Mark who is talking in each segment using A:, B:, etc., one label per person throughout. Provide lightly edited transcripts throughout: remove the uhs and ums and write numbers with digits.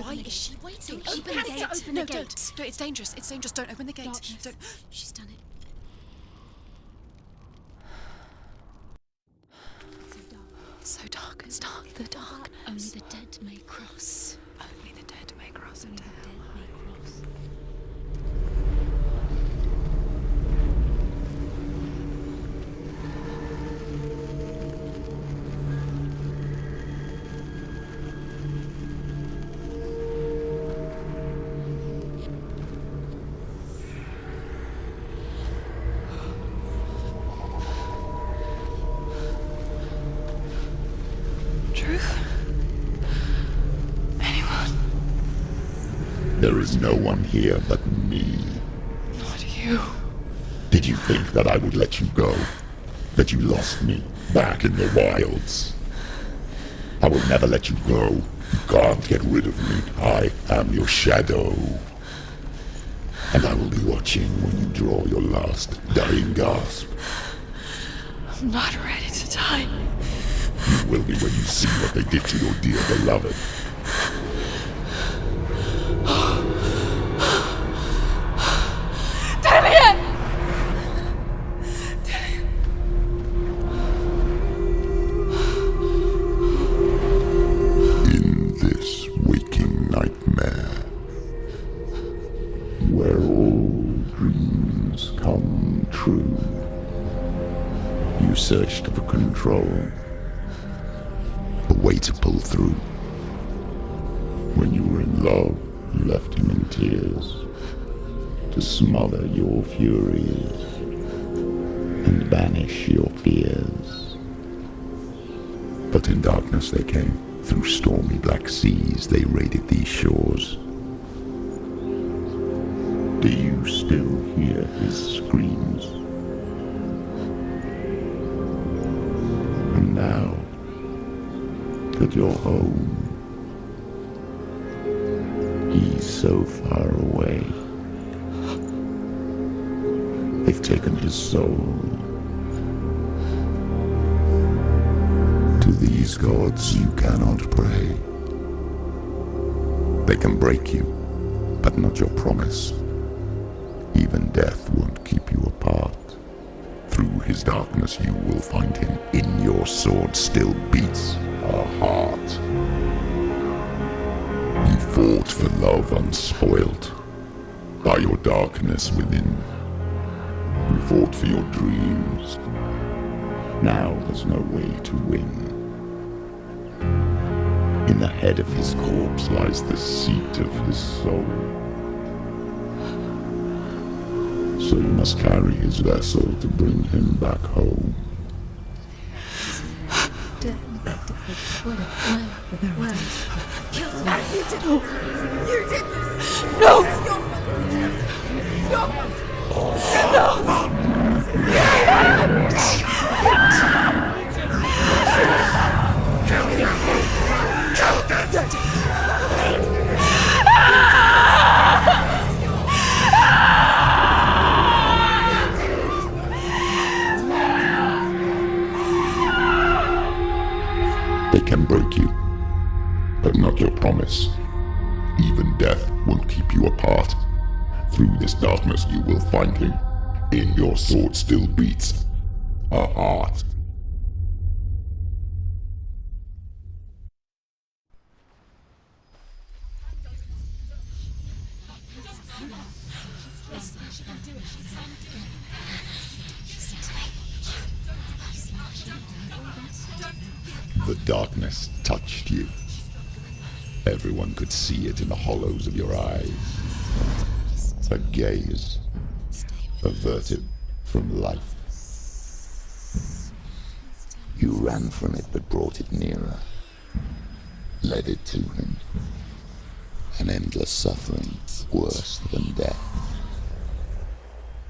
A: Why is she waiting?
B: Open the gate. Open the gate.
A: Don't. It's dangerous. It's dangerous. Don't open the gate.
B: Darkness.
A: Don't.
B: She's done it.
A: It's so dark. It's dark. The darkness.
B: Only the dead may cross.
A: Only the dead may cross
B: Only
A: into
B: the
A: hell.
B: dead may cross.
A: Truth? Anyone?
C: There is no one here but me.
A: Not you.
C: Did you think that I would let you go? That you lost me back in the wilds? I will never let you go. You can't get rid of me. I am your shadow. And I will be watching when you draw your last dying gasp.
A: I'm not ready to die.
C: You will be when you see what they did to your dear beloved. In this waking nightmare, where all dreams come true, you searched for control, a way to pull through. When you were in love, you left him in tears, to smother your furies and banish your fears. But in darkness they came, through stormy black seas they raided these shores. Do you still hear his screams? And now that you're home, he's so far away. They've taken his soul. To these gods you cannot pray. They can break you, but not your promise. Even death won't keep you apart. Through his darkness you will find him. In your sword still beats a heart. You fought for love unspoilt by your darkness within. You fought for your dreams. Now there's no way to win. In the head of his corpse lies the seat of his soul. So you must carry his vessel to bring him back home.
D: You did this!
A: No!
D: This is your fault!
C: They can break you, but not your promise. Even death won't keep you apart. Through this darkness you will find him. In your sword still beats a heart. The darkness touched you. Everyone could see it in the hollows of your eyes. A gaze averted from life. You ran from it but brought it nearer, led it to him. An endless suffering worse than death.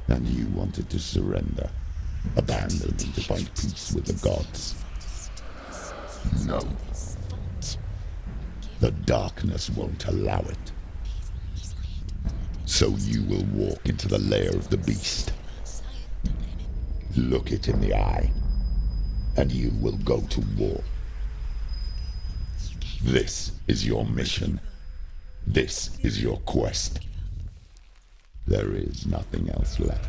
C: And you wanted to surrender, abandon and to find peace with the gods. No. The darkness won't allow it. So you will walk into the lair of the beast. Look it in the eye, and you will go to war. This is your mission. This is your quest. There is nothing else left.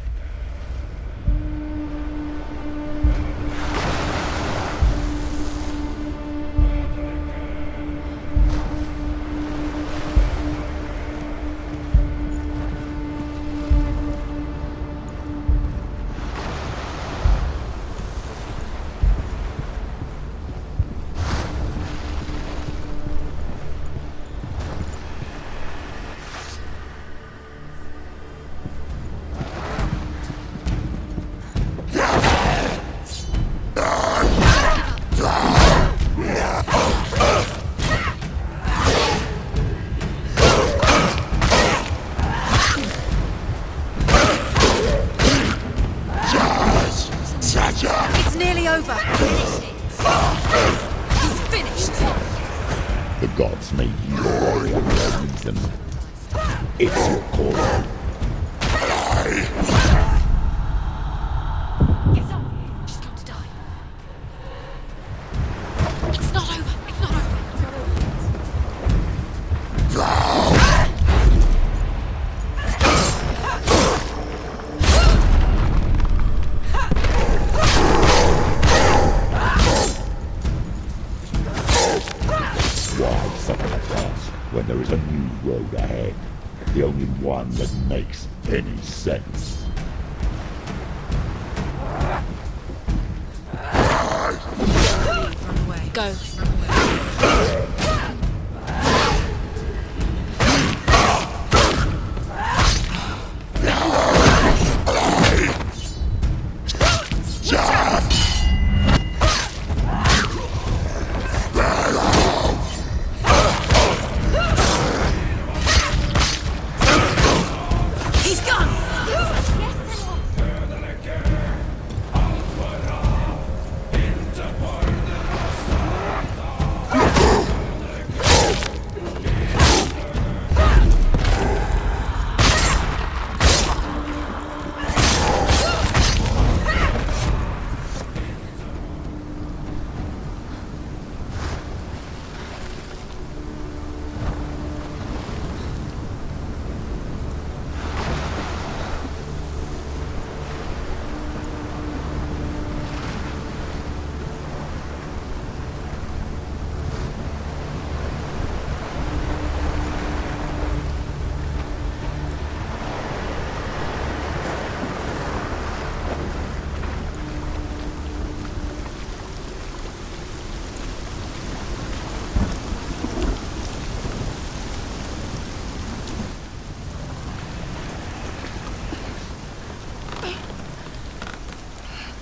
A: It's nearly over. He's finished.
C: The gods made you for a reason. It's your calling.
A: It's up. She's going to die. It's not over. It's not over.
C: Why sacrifice when there is a new road ahead? The only one that makes any sense.
A: Run away. Go. Run away. He's gone.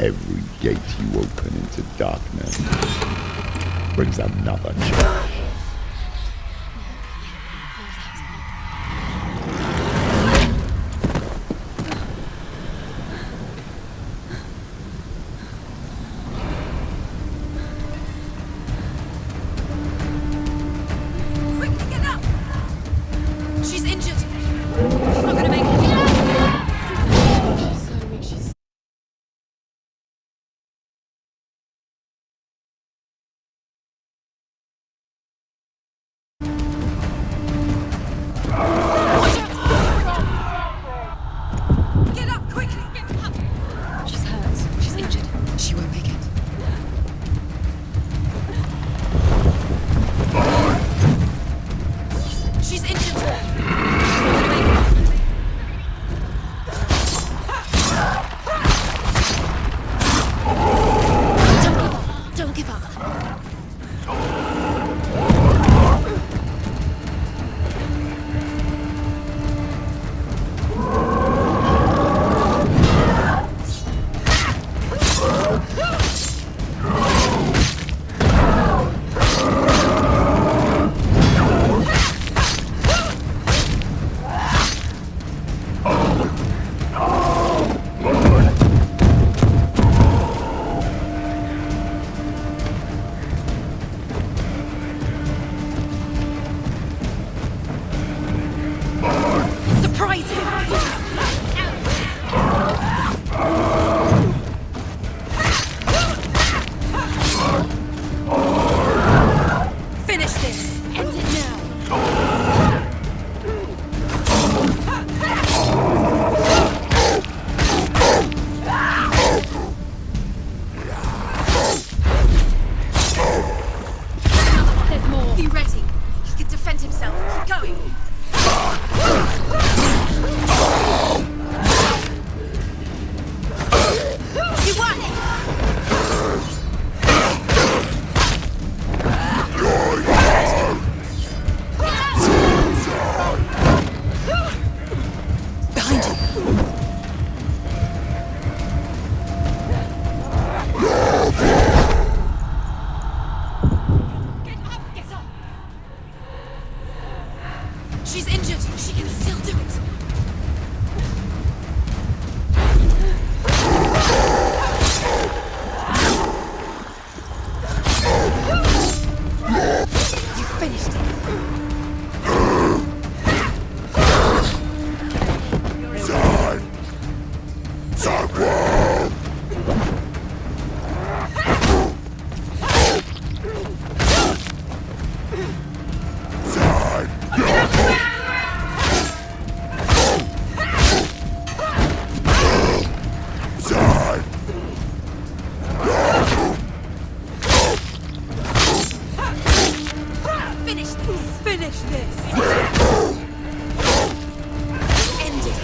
C: Every gate you open into darkness brings another change.
D: Finish this! Finish this! End it!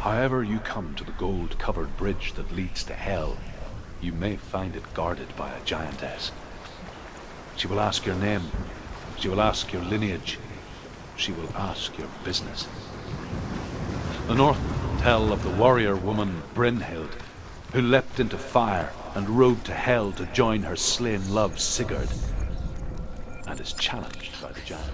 E: However you come to the gold-covered bridge that leads to hell, you may find it guarded by a giantess. She will ask your name. She will ask your lineage. She will ask your business. The North tell of the warrior woman Brynhild, who leapt into fire and rode to hell to join her slain love Sigurd, and is challenged by the giant.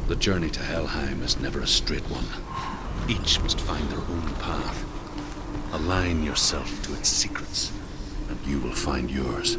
F: The journey to Helheim is never a straight one. Each must find their own path. Align yourself to its secrets, and you will find yours.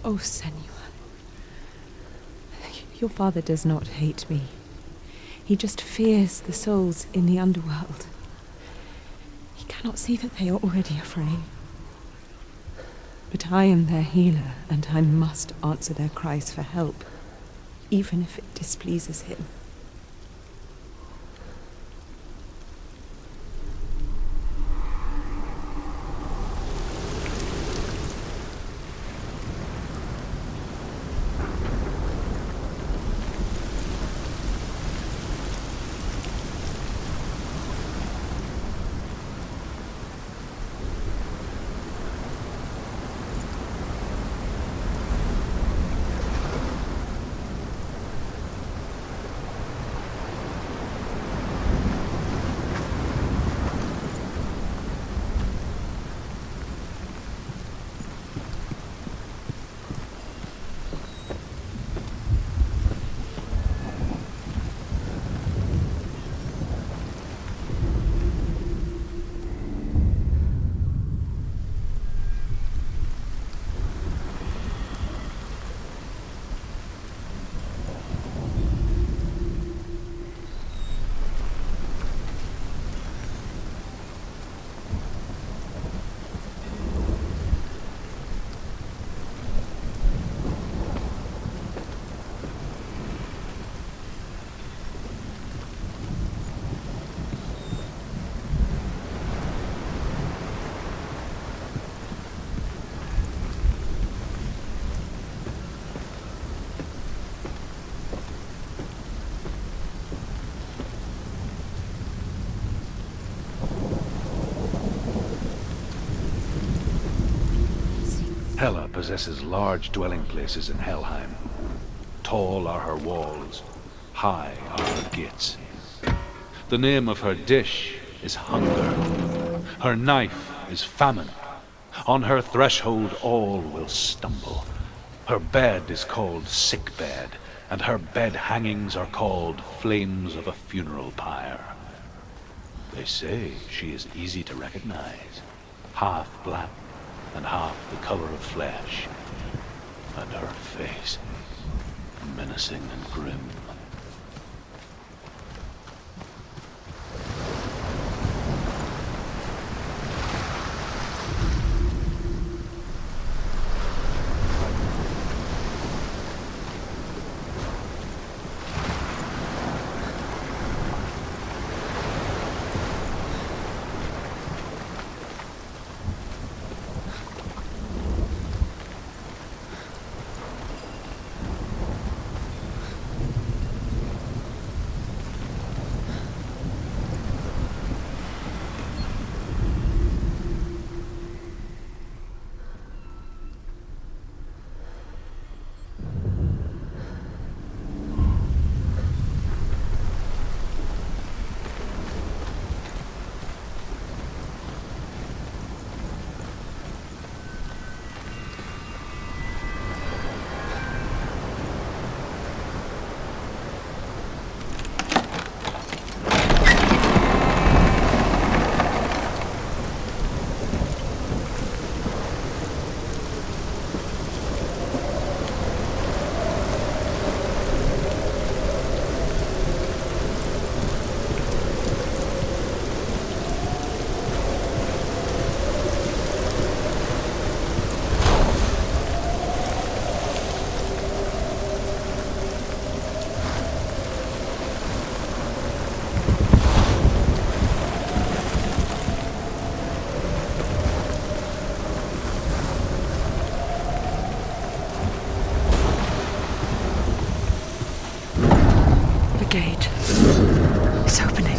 G: Oh, Senua. Your father does not hate me. He just fears the souls in the underworld. He cannot see that they are already afraid. But I am their healer, and I must answer their cries for help, even if it displeases him.
E: Hela possesses large dwelling places in Helheim. Tall are her walls, high are her gates. The name of her dish is hunger. Her knife is famine. On her threshold all will stumble. Her bed is called sick bed, and her bed hangings are called flames of a funeral pyre. They say she is easy to recognize, half black and half the color of flesh, and her face menacing and grim.
A: Gate. It's opening.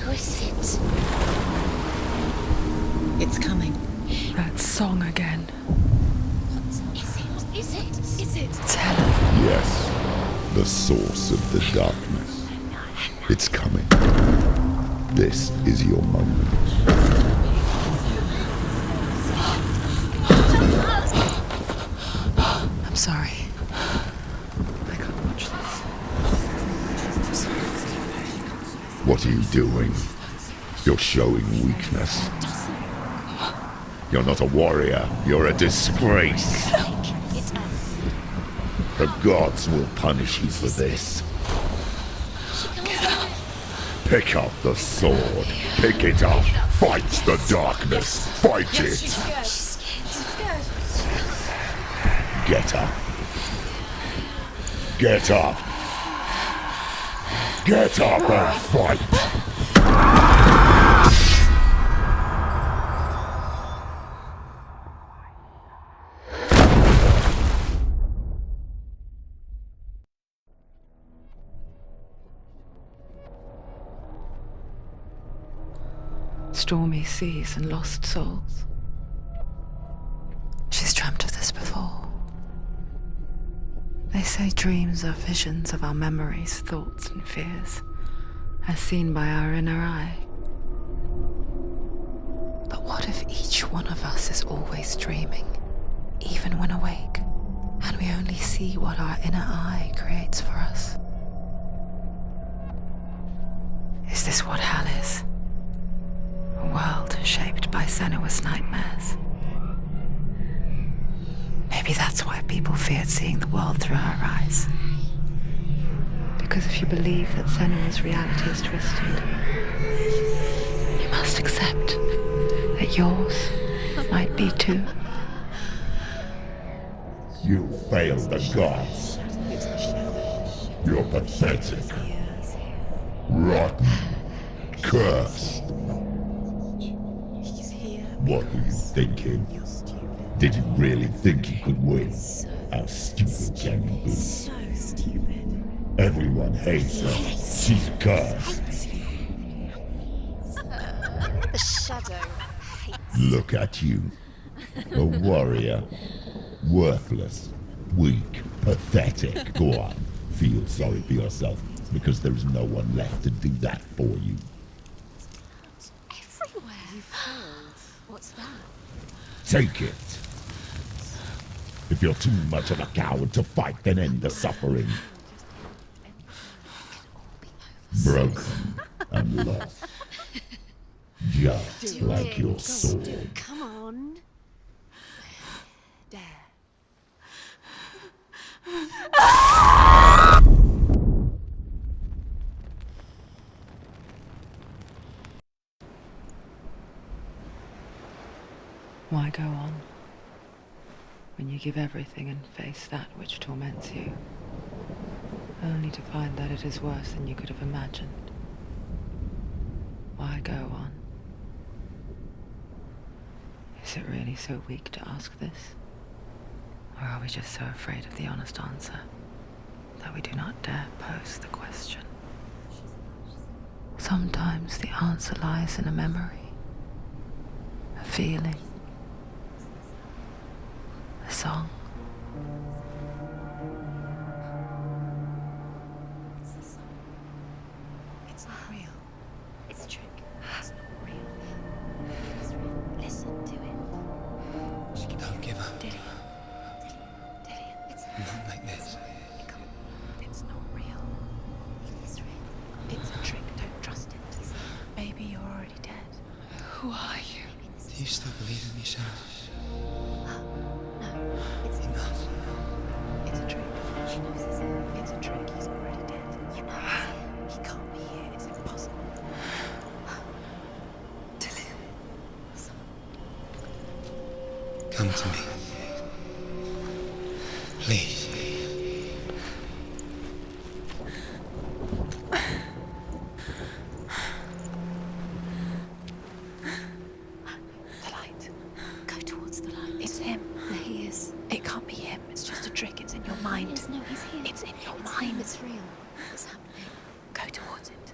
B: Who is it?
A: It's coming. That song again.
B: What is it? Is it? Is it?
A: It's Hela.
C: Yes, the source of the darkness. It's coming. This is your moment.
A: I'm sorry. I can't watch this.
C: What are you doing? You're showing weakness. You're not a warrior. You're a disgrace. The gods will punish you for this. Pick up the sword. Pick it up. Fight the darkness. Fight it. Get up. Get up. Get up and fight.
A: Stormy seas and lost souls. She's dreamt of this before. They say dreams are visions of our memories, thoughts and fears, as seen by our inner eye. But what if each one of us is always dreaming, even when awake, and we only see what our inner eye creates for us? Is this what hell is? A world shaped by Senua's nightmares. Maybe that's why people feared seeing the world through her eyes. Because if you believe that Senua's reality is twisted, you must accept that yours might be too.
C: You failed the gods. You're pathetic. Rotten. Cursed. What were you thinking? Did you really think you could win? How stupid can you be?
B: So stupid.
C: Everyone hates her. She's cursed.
B: The shadow hates.
C: Look at you. A warrior. Worthless. Weak. Pathetic. Go on. Feel sorry for yourself, because there is no one left to do that for you.
B: Everywhere. You failed. What's that?
C: Take it. If you're too much of a coward to fight, then end the suffering. Broken and lost. Just like your sword.
B: Come on. Dare.
A: Why go on when you give everything and face that which torments you, only to find that it is worse than you could have imagined? Why go on? Is it really so weak to ask this? Or are we just so afraid of the honest answer that we do not dare pose the question? Sometimes the answer lies in a memory, a feeling, a song.
B: It's not real. It's a trick. It's not real. It's real. Listen to it.
H: Don't give up.
B: Dillian. It's
H: Not like this.
B: It's not real. It is real. It's a trick. Don't trust it. Maybe you're already dead.
A: Who are you?
H: Do you still believe in me, Senua?
B: No. It's
H: Enough.
B: It's a trick. She knows it's here. It's a trick. He's already dead. You know he's here. He can't be here. It's impossible.
A: Dillian.
H: Come to me. Please.
B: The light. Go towards the light. It's him. There he is. It can't be him. It's just a trick. It's in your mind. No, he's here. It's in your mind. It's real. What's happening? Go towards it.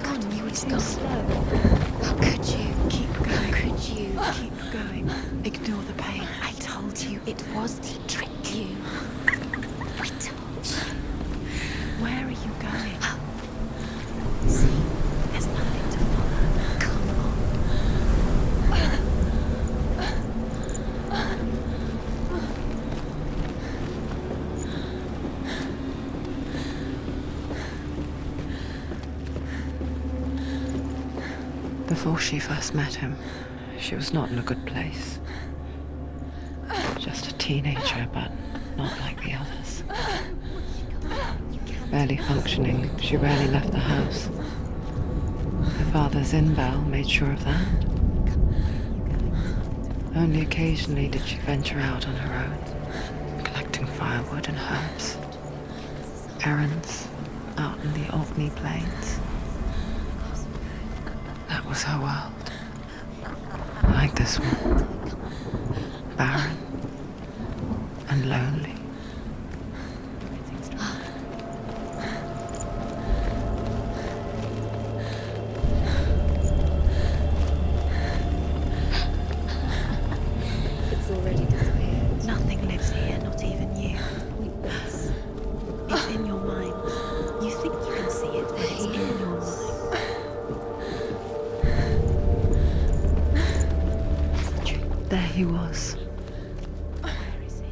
B: gone. You were too
A: slow.
B: How could you?
A: Keep going.
B: How could you?
A: Keep going. Ignore the pain.
B: I told you it was to trick you. We told you.
A: Where are you going?
B: See, there's nothing to follow. Come on.
A: Before she first met him, she was not in a good place. Just a teenager, but not like the others. Barely functioning, she rarely left the house. Her father's in-bell made sure of that. Only occasionally did she venture out on her own, collecting firewood and herbs. Errands out in the Orkney Plains. That was her world. Like this one. Barren and lonely.
B: It's already disappeared.
A: Nothing lives here, not even you.
B: Pointless.
A: It's in your mind. You think you can see it, but it's in your mind. There he was.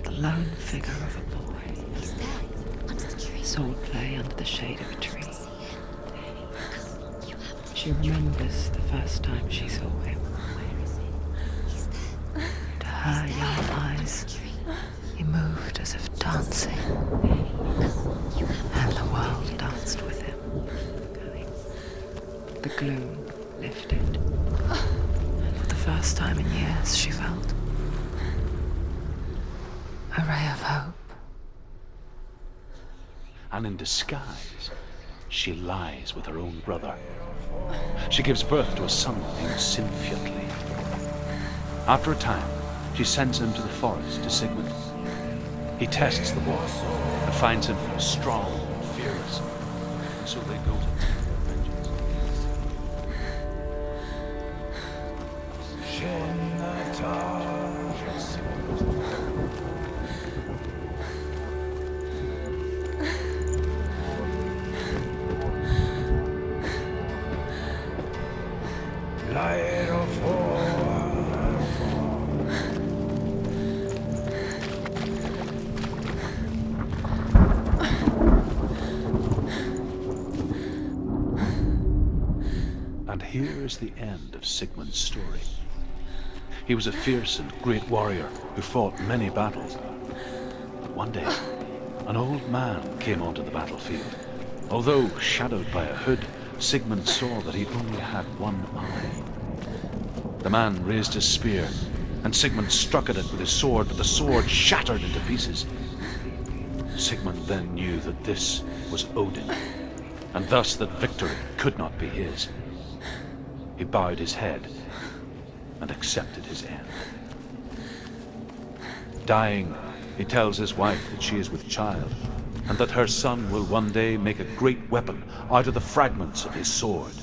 A: The lone figure of a boy.
B: He's there, under the tree.
A: Swordplay under the shade of a tree.
B: See him. You have to.
A: She remembers the first time she saw him.
B: Where is he? He's there.
A: To her young eyes,
B: Tree.
A: he moved as if dancing,
B: You have
A: and the world danced with him. The gloom lifted. And for the first time in years, she felt a ray of hope.
E: And in disguise, she lies with her own brother. She gives birth to a son named Sinfiotli. After a time, she sends him to the forest to Sigmund. He tests the boy and finds him strong and fearless. And so they go to vengeance. And here is the end of Sigmund's story. He was a fierce and great warrior who fought many battles. But one day, an old man came onto the battlefield. Although shadowed by a hood, Sigmund saw that he only had one eye. The man raised his spear, and Sigmund struck at it with his sword, but the sword shattered into pieces. Sigmund then knew that this was Odin, and thus that victory could not be his. He bowed his head and accepted his end. Dying, he tells his wife that she is with child, and that her son will one day make a great weapon out of the fragments of his sword.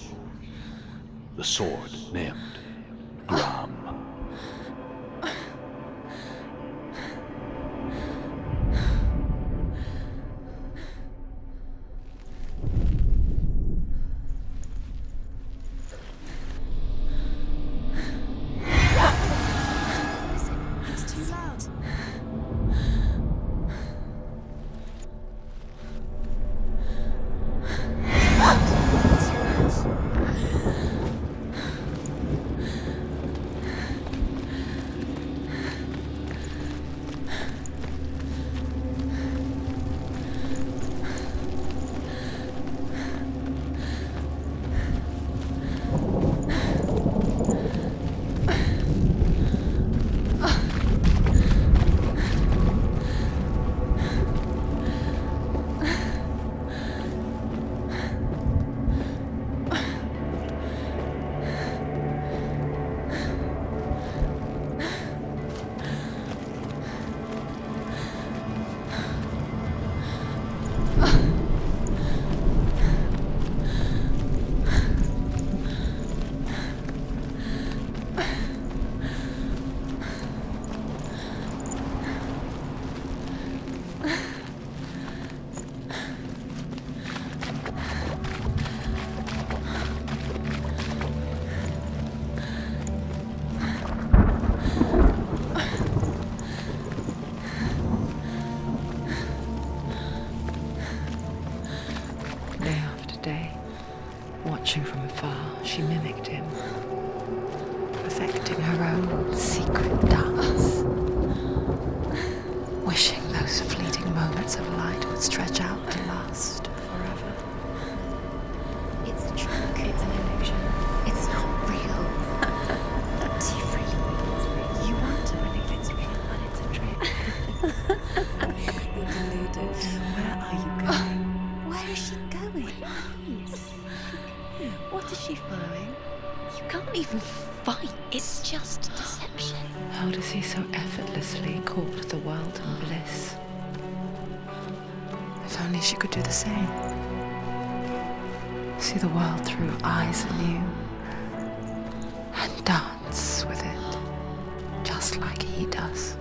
E: The sword named Gram.
B: It's too loud.
A: Watching from afar, she mimicked him, perfecting her own secret dance, wishing those fleeting moments of light would stretch out to last forever.
B: It's a trick. It's an illusion. It's not real. Do you really?
A: You want to believe it's real, but it's a trick.
B: You're deluded.
A: Where are you going?
B: Where is she going?
A: What is she following?
B: You can't even fight. It's just deception.
A: How does he so effortlessly court the world and bliss? If only she could do the same. See the world through eyes anew and dance with it, just like he does.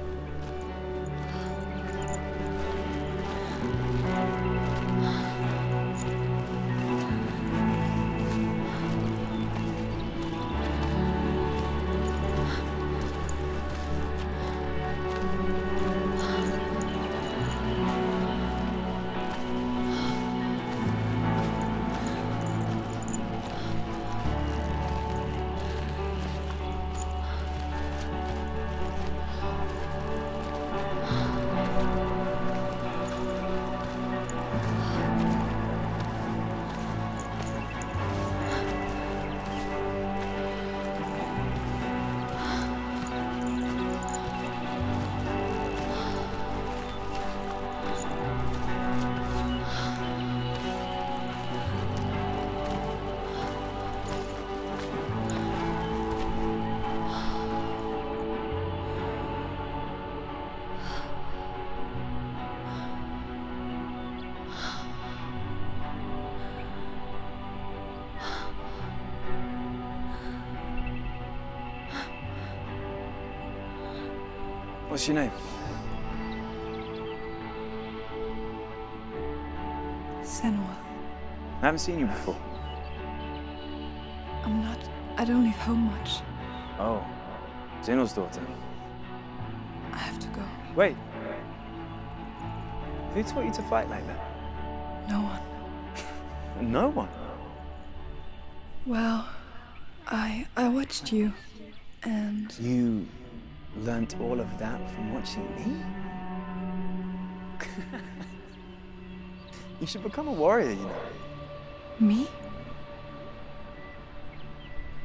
I: What's your name?
J: Senua.
I: I haven't seen you before.
J: I don't leave home much.
I: Oh, Zenua's daughter.
J: I have to go.
I: Wait. Who taught you to fight like that?
J: No one.
I: No one?
J: Well, I watched you, and
I: You learnt all of that from watching me? You should become a warrior, you know.
J: me?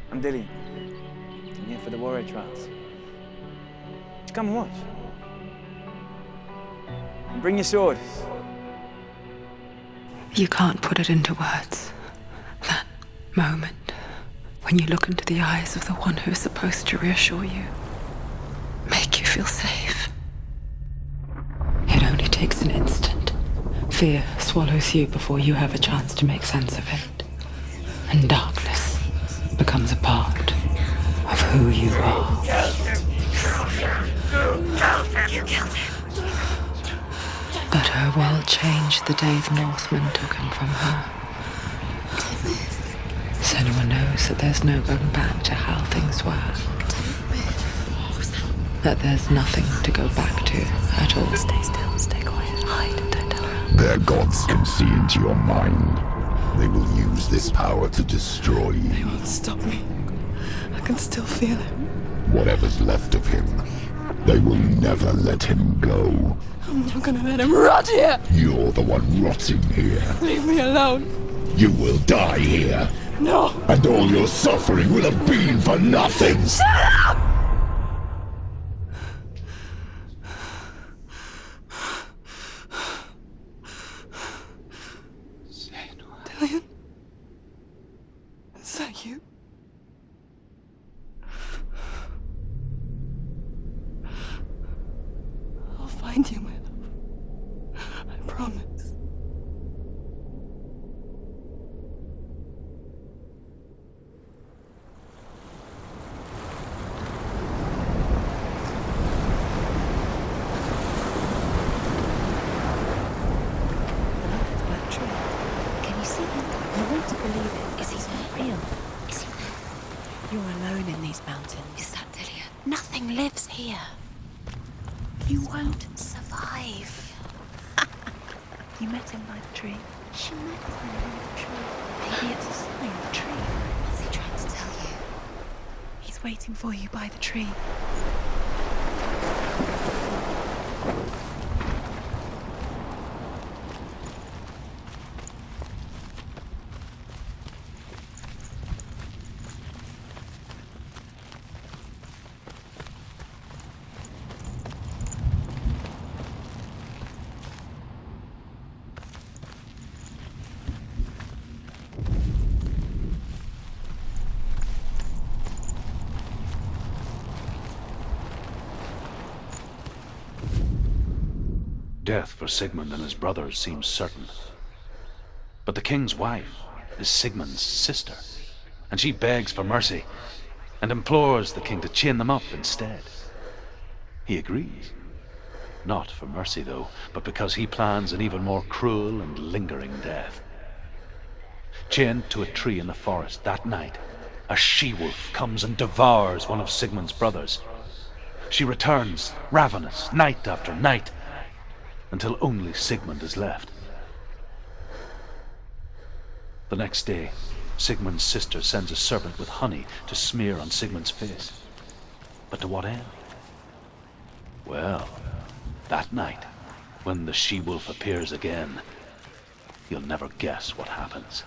I: I'm Dillian. I'm here for the warrior trials. Just come and watch. And bring your sword.
A: You can't put it into words. That moment when you look into the eyes of the one who's supposed to reassure you, make you feel safe. It only takes an instant. Fear swallows you before you have a chance to make sense of it. And darkness becomes a part of who you are.
B: You killed him.
A: But her world changed the day the Northmen took him from her. Senua knows that there's no going back to how things were. That there's nothing to go back to at all.
B: Stay still, stay quiet, hide, don't tell her.
C: Their gods can see into your mind. They will use this power to destroy
J: They
C: you.
J: won't stop me. I can still feel it.
C: Whatever's left of him, they will never let him go.
J: I'm not gonna let him rot here.
C: You're the one rotting here.
J: Leave me alone.
C: You will die here.
J: No.
C: And all your suffering will have been for nothing.
J: Shut up! Dillian? Is that you? I'll find you, my love. I promise.
B: Can you see him? I want to believe it. Is he not real? Is he there?
A: You're alone in these mountains.
B: Is that Dillian?
A: Nothing lives here.
B: You won't survive.
A: You met him by the tree.
B: She met him in the tree. Maybe it's a sign, the tree.
D: What's he trying to tell you?
B: He's waiting for you by the tree.
E: Death for Sigmund and his brothers seems certain. But the king's wife is Sigmund's sister, and she begs for mercy and implores the king to chain them up instead. He agrees. Not for mercy, though, but because he plans an even more cruel and lingering death. Chained to a tree in the forest that night, a she-wolf comes and devours one of Sigmund's brothers. She returns, ravenous, night after night, until only Sigmund is left. The next day, Sigmund's sister sends a servant with honey to smear on Sigmund's face. But to what end? Well, that night, when the she-wolf appears again, you'll never guess what happens.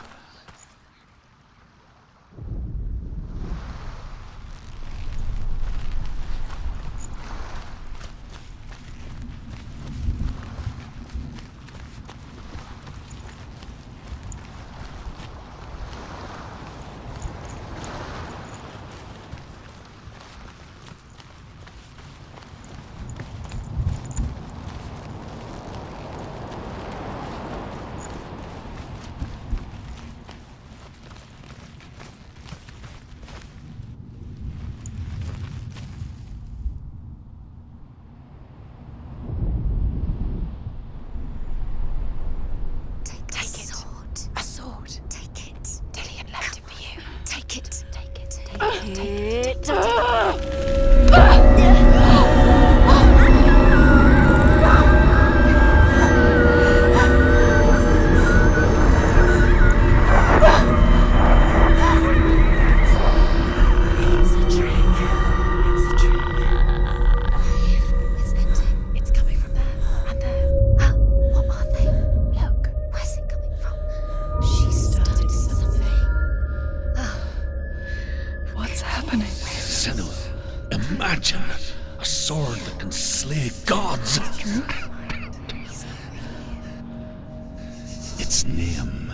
E: Its name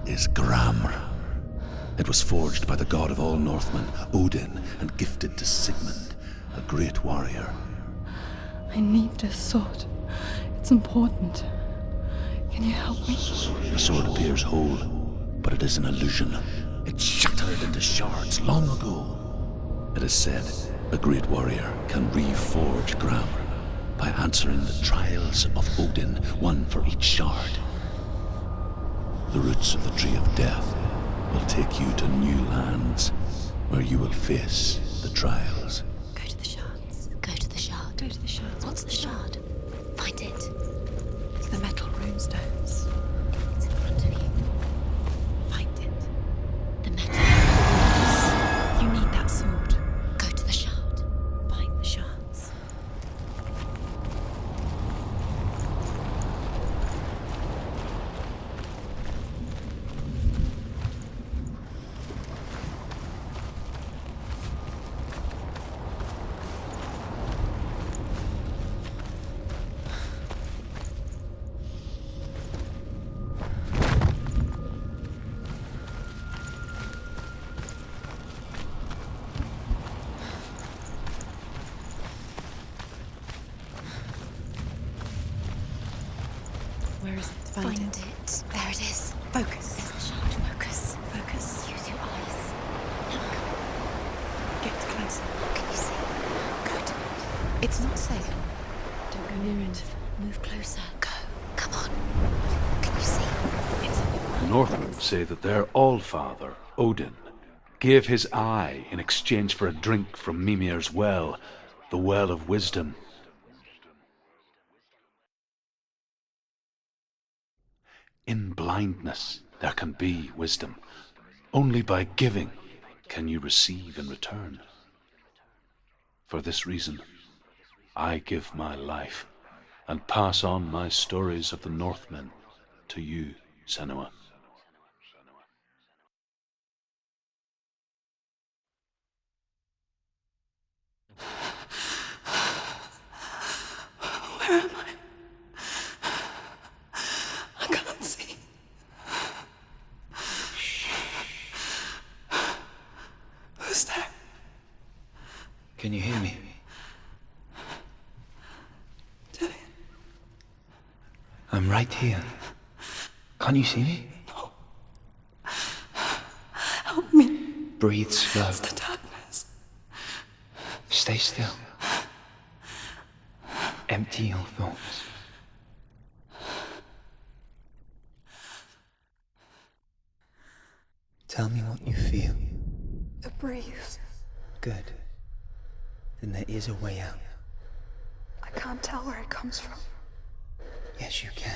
E: is Gramr. It was forged by the god of all Northmen, Odin, and gifted to Sigmund, a great warrior.
J: I need this sword. It's important. Can you help me?
F: The sword appears whole, but it is an illusion. It shattered into shards long ago. It is said a great warrior can reforge Gramr by answering the trials of Odin, one for each shard. The roots of the Tree of Death will take you to new lands where you will face the trials.
B: Go to the shards. Go to the shard. Go to the shards. What's the shard? Find it. It's the metal runestones. It's in front of you. Find it. The metal runes. You need that sword. Go to the shard. Find the shards. Where is it? Find it. There it is. Focus. There's the shard. Focus. Focus. Use your eyes. Look. Get closer. What can you see? Go to it. It's not safe. Don't go near it. Move closer. Go. Come on. What can you see? It's
E: The Northmen say that their Allfather, Odin, gave his eye in exchange for a drink from Mimir's well, the Well of Wisdom. In blindness, there can be wisdom. Only by giving can you receive in return. For this reason, I give my life and pass on my stories of the Northmen to you, Senua.
J: Where am I? I can't see. Who's there?
H: Can you hear me?
J: Dillian.
H: I'm right here. Can't you see me?
J: No. Help me.
H: Breathe slow.
J: It's the darkness.
H: Stay still. Empty your thoughts. Tell me what you feel.
J: The breeze.
H: Good. Then there is a way out.
J: I can't tell where it comes from.
H: Yes, you can.